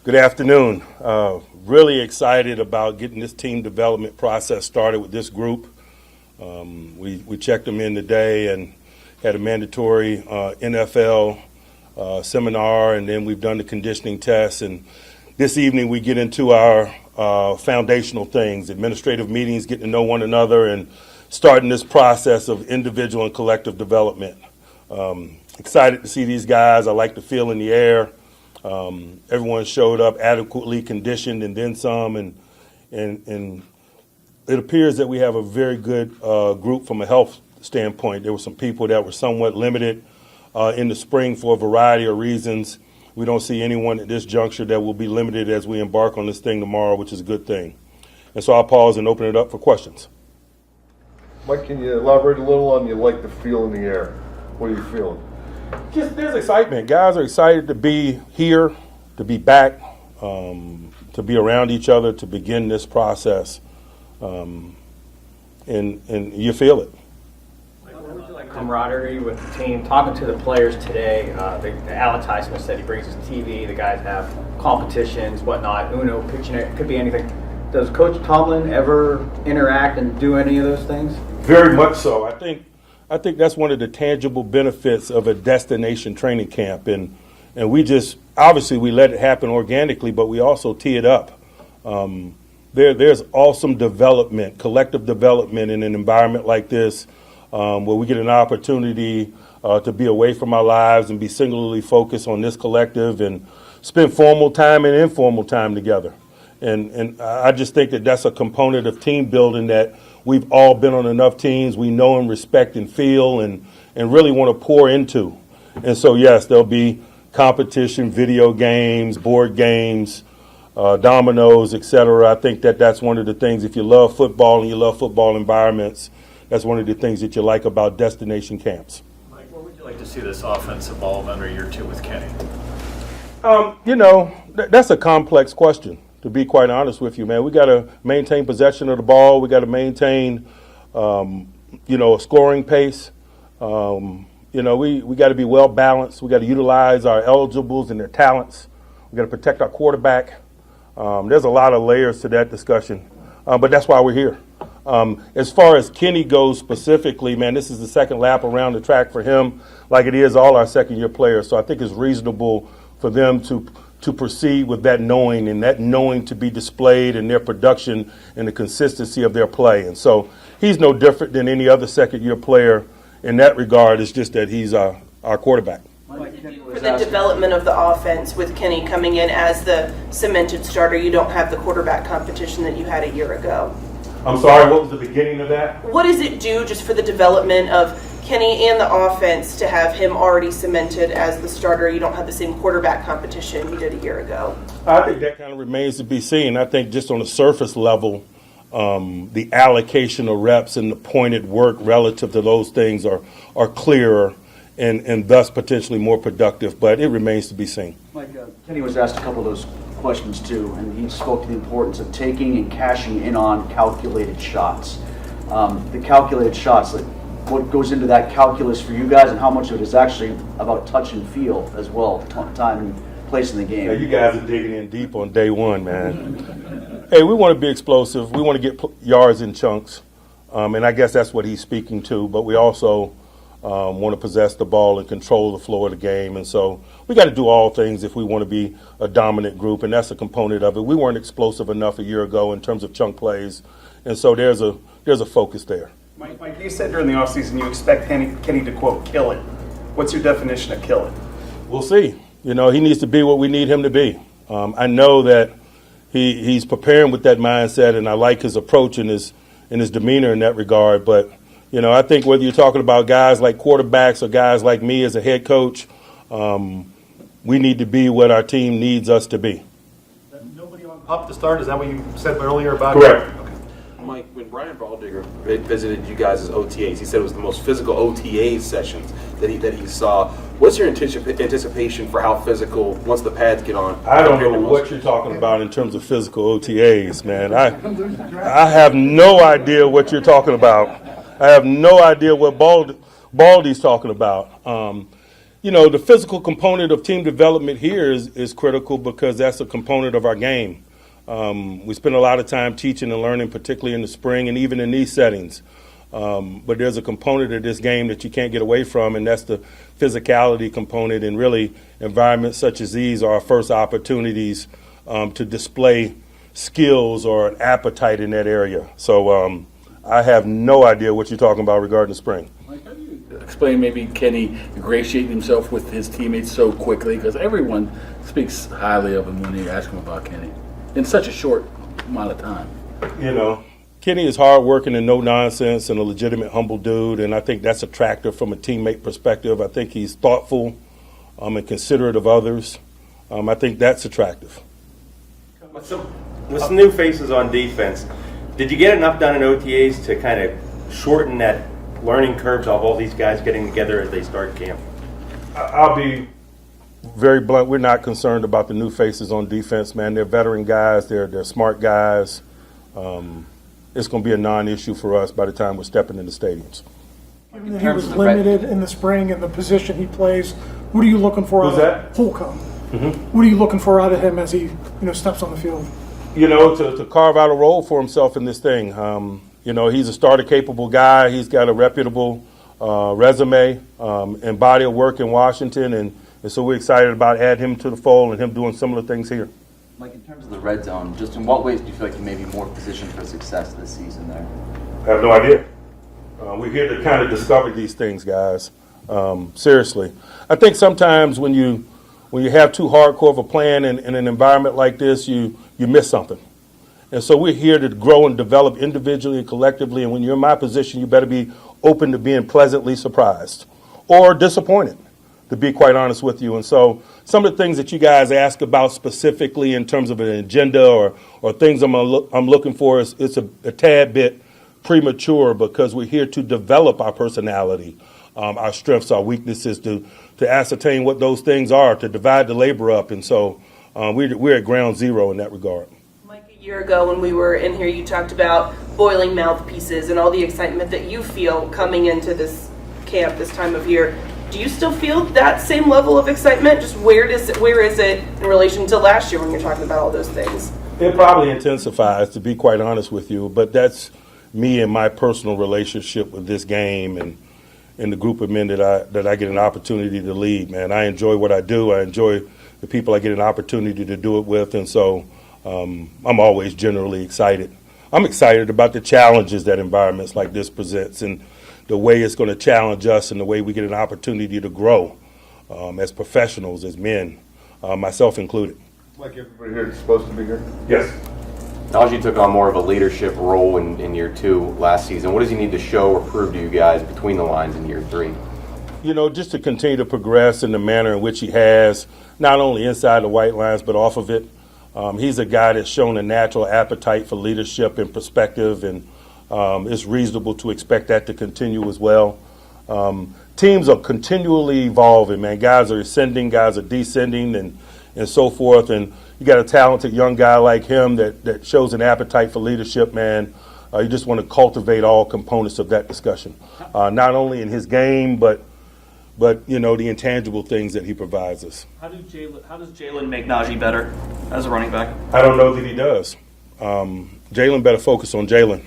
Good afternoon. Really excited about getting this team development process started with this group. We checked them in today and had a mandatory NFL seminar, and then we've done the conditioning tests. And this evening we get into our foundational things, administrative meetings, getting to know one another, and starting this process of individual and collective development. Excited to see these guys. I like the feel in the air. Everyone showed up adequately conditioned and then some, and it appears that we have a very good group from a health standpoint. There were some people that were somewhat limited in the spring for a variety of reasons. We don't see anyone at this juncture that will be limited as we embark on this thing tomorrow, which is a good thing. And so I'll pause and open it up for questions. Mike, can you elaborate a little on you like the feel in the air? What are you feeling? Just there's excitement. Guys are excited to be here, to be back, to be around each other, to begin this process, and you feel it. What would you like camaraderie with the team? Talking to the players today, the advertisement said he brings his TV. The guys have competitions, whatnot. Uno, pitching it, could be anything. Does Coach Tomlin ever interact and do any of those things? Very much so. I think that's one of the tangible benefits of a destination training camp, and we just obviously we let it happen organically, but we also tee it up. There's awesome development, collective development in an environment like this, where we get an opportunity to be away from our lives and be singularly focused on this collective and spend formal time and informal time together. And I just think that that's a component of team building that we've all been on enough teams we know and respect and feel and really want to pour into. And so, yes, there'll be competition, video games, board games, dominoes, et cetera. I think that that's one of the things, if you love football and you love football environments, that's one of the things that you like about destination camps. Mike, where would you like to see this offense evolve under year two with Kenny? That's a complex question. To be quite honest with you, man, we got to maintain possession of the ball. We got to maintain, a scoring pace. We got to be well balanced. We got to utilize our eligibles and their talents. We got to protect our quarterback. There's a lot of layers to that discussion, but that's why we're here. As far as Kenny goes specifically, man, this is the second lap around the track for him, like it is all our second-year players. So I think it's reasonable for them to proceed with that knowing, and that knowing to be displayed in their production and the consistency of their play. And so he's no different than any other second-year player in that regard. It's just that he's our quarterback. For the development of the offense with Kenny coming in as the cemented starter, you don't have the quarterback competition that you had a year ago. I'm sorry, what was the beginning of that? What does it do just for the development of Kenny and the offense to have him already cemented as the starter? You don't have the same quarterback competition you did a year ago. I think that kind of remains to be seen. I think just on the surface level, the allocation of reps and the pointed work relative to those things are clearer and thus potentially more productive, but it remains to be seen. Mike, Kenny was asked a couple of those questions too, and he spoke to the importance of taking and cashing in on calculated shots. The calculated shots, like what goes into that calculus for you guys, and how much of it is actually about touch and feel as well, time and place in the game. Yeah, you guys are digging in deep on day one, man. Hey, we want to be explosive. We want to get yards in chunks, and I guess that's what he's speaking to. But we also want to possess the ball and control the flow of the game. And so we got to do all things if we want to be a dominant group, and that's a component of it. We weren't explosive enough a year ago in terms of chunk plays, and so there's a focus there. Mike, you said during the offseason you expect Kenny to, quote, kill it. What's your definition of kill it? We'll see. He needs to be what we need him to be. I know that he's preparing with that mindset, and I like his approach and his demeanor in that regard. But, I think whether you're talking about guys like quarterbacks or guys like me as a head coach, we need to be what our team needs us to be. Nobody on PUP to start? Is that what you said earlier about? Correct. Mike, when Brian Baldinger visited you guys as OTAs, he said it was the most physical OTA sessions that he saw. What's your anticipation for how physical, once the pads get on? I don't know what you're talking about in terms of physical OTAs, man. I have no idea what you're talking about. I have no idea what Baldy's talking about. the physical component of team development here is critical because that's a component of our game. We spend a lot of time teaching and learning, particularly in the spring and even in these settings. But there's a component of this game that you can't get away from, and that's the physicality component. And really, environments such as these are our first opportunities to display skills or an appetite in that area. So I have no idea what you're talking about regarding the spring. Mike, how do you explain maybe Kenny ingratiating himself with his teammates so quickly? Because everyone speaks highly of him when they ask him about Kenny in such a short amount of time. Kenny is hardworking and no nonsense and a legitimate, humble dude, and I think that's attractive from a teammate perspective. I think he's thoughtful and considerate of others. I think that's attractive. With some new faces on defense, did you get enough done in OTAs to kind of shorten that learning curves of all these guys getting together as they start camp? I'll be very blunt. We're not concerned about the new faces on defense, man. They're veteran guys. They're smart guys. It's going to be a non-issue for us by the time we're stepping in the stadiums. Given that he was limited in the spring and the position he plays, what are you looking for Who's out that? of Holcomb? What are you looking for out of him as he steps on the field? To carve out a role for himself in this thing. He's a starter-capable guy. He's got a reputable resume and body of work in Washington, and so we're excited about adding him to the fold and him doing similar things here. Mike, in terms of the red zone, just in what ways do you feel like you may be more positioned for success this season there? I have no idea. We're here to kind of discover these things, guys. Seriously. I think sometimes when you have too hardcore of a plan in an environment like this, you miss something. And so we're here to grow and develop individually and collectively, and when you're in my position, you better be open to being pleasantly surprised or disappointed, to be quite honest with you. And so some of the things that you guys ask about specifically in terms of an agenda or things I'm looking for, it's a tad bit premature because we're here to develop our personality, our strengths, our weaknesses, to ascertain what those things are, to divide the labor up. And so we're at ground zero in that regard. Mike, a year ago when we were in here, you talked about boiling mouthpieces and all the excitement that you feel coming into this camp this time of year. Do you still feel that same level of excitement? Just where is it in relation to last year when you're talking about all those things? It probably intensifies, to be quite honest with you, but that's me and my personal relationship with this game and the group of men that I get an opportunity to lead, man. I enjoy what I do. I enjoy the people I get an opportunity to do it with, and so I'm always generally excited. I'm excited about the challenges that environments like this presents and the way it's going to challenge us and the way we get an opportunity to grow as professionals, as men, myself included. Like everybody here is supposed to be here? Yes. Najee took on more of a leadership role in year 2 last season. What does he need to show or prove to you guys between the lines in year 3? Just to continue to progress in the manner in which he has, not only inside the white lines but off of it. He's a guy that's shown a natural appetite for leadership and perspective, and it's reasonable to expect that to continue as well. Teams are continually evolving, man. Guys are ascending, guys are descending, and so forth. And you got a talented young guy like him that shows an appetite for leadership, man. You just want to cultivate all components of that discussion, not only in his game, but the intangible things that he provides us. How does Jalen make Najee better as a running back? I don't know that he does. Jalen better focus on Jalen.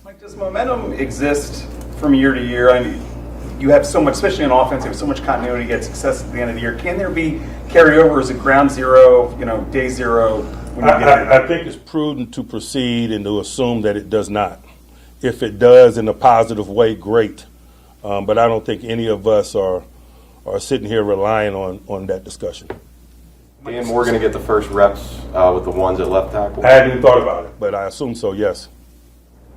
Mike, does momentum exist from year to year? I mean, you have so much, especially in offense, you have so much continuity, you get success at the end of the year. Can there be carryover? Is it ground zero, day zero? I think it's prudent to proceed and to assume that it does not. If it does in a positive way, great. But I don't think any of us are sitting here relying on that discussion. Dan Moore going to get the first reps with the ones at left tackle? I hadn't even thought about it, but I assume so, yes.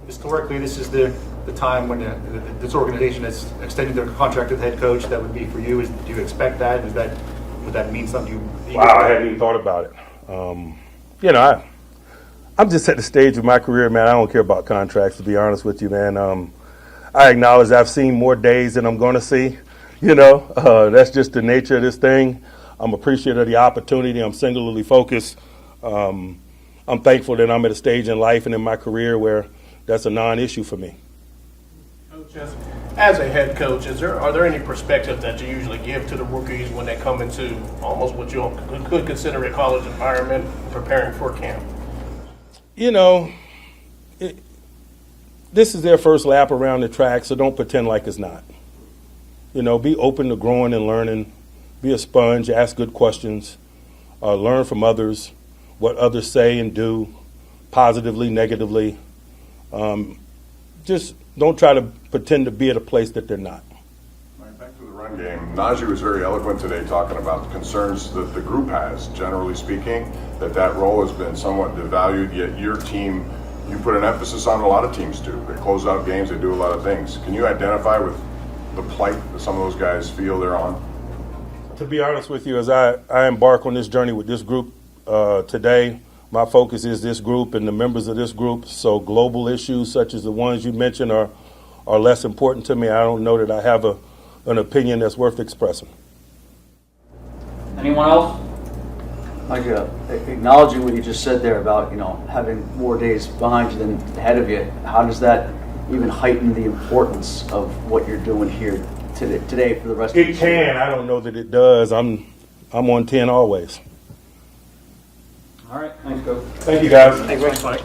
Historically, this is the time when this organization is extending their contract to the head coach. That would be for you. Do you expect that? Would that mean something? Wow, I hadn't even thought about it. I'm just at the stage of my career, man. I don't care about contracts, to be honest with you, man. I acknowledge I've seen more days than I'm going to see. That's just the nature of this thing. I'm appreciative of the opportunity. I'm singularly focused. I'm thankful that I'm at a stage in life and in my career where that's a non-issue for me. Coach, As a head coach, are there any perspectives that you usually give to the rookies when they come into almost what you could consider a college environment, preparing for camp? You know, this is their first lap around the track, so don't pretend like it's not. You know, be open to growing and learning. Be a sponge, ask good questions, learn from others, what others say and do, positively, negatively. Just don't try to pretend to be at a place that they're not. Back to the run game. Najee was very eloquent today talking about the concerns that the group has, generally speaking, that role has been somewhat devalued, yet your team, you put an emphasis on, a lot of teams do. They close out games, they do a lot of things. Can you identify with the plight that some of those guys feel they're on? To be honest with you, as I embark on this journey with this group today, my focus is this group and the members of this group. So global issues such as the ones you mentioned are less important to me. I don't know that I have an opinion that's worth expressing. Anyone else? Like acknowledging what you just said there about having more days behind you than ahead of you. How does that even heighten the importance of what you're doing here today for the rest of the season? It can. I don't know that it does. I'm on 10 always. All right. Thanks, Coach. Thank you, guys. Thanks, Mike.